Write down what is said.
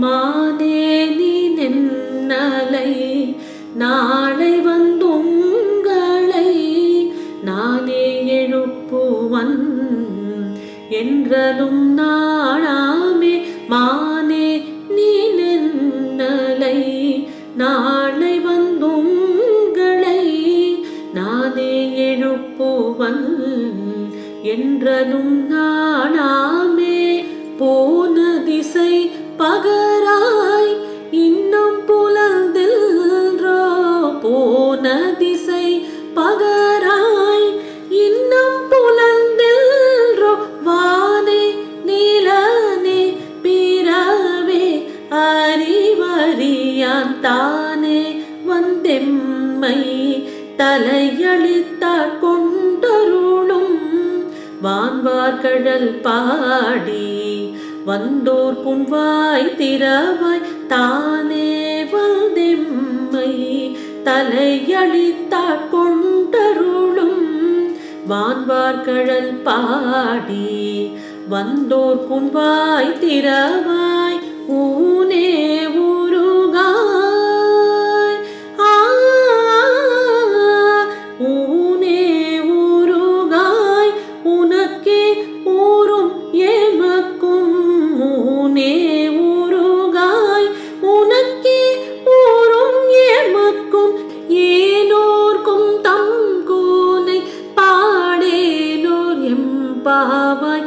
மானே நீ நென்னலை நாளை வந்துங்களை நானே எழுப்புவன் என்றலும் நாளாமே. மானே நீ நென்னலை நாளை வந்துங்களை நானே எழுப்புவன் என்றலும் நாளாமே. போன திசை பகராய் இன்னும் புலர்ந்தில்ரோ போன திசை பகராய் இன்னும் புலர்ந்தில்ரோ வானே நீலனே பிறவே அறிவறியான் தானே வந்தெம்மை தலையளித்தாற் கொண்டருளும் வான்வார்கழல் பாடி வந்தோர் புன்வாய் திறவாய் தானே வந்தெம்மை தலையளித்தாற் கொண்டருளும் வான்வார்கழல் பாடி வந்தோர் புன்வாய் திறவாய் ஊனே உருகாய் ஊனே உருகாய் உனக்கே ஊரும் எமக்கும் ஊனே உருகாய் உனக்கே ஊரும் எமக்கும் ஏனோர்க்கும் தம் கூனை பாடேலோர் எம்பாவாய்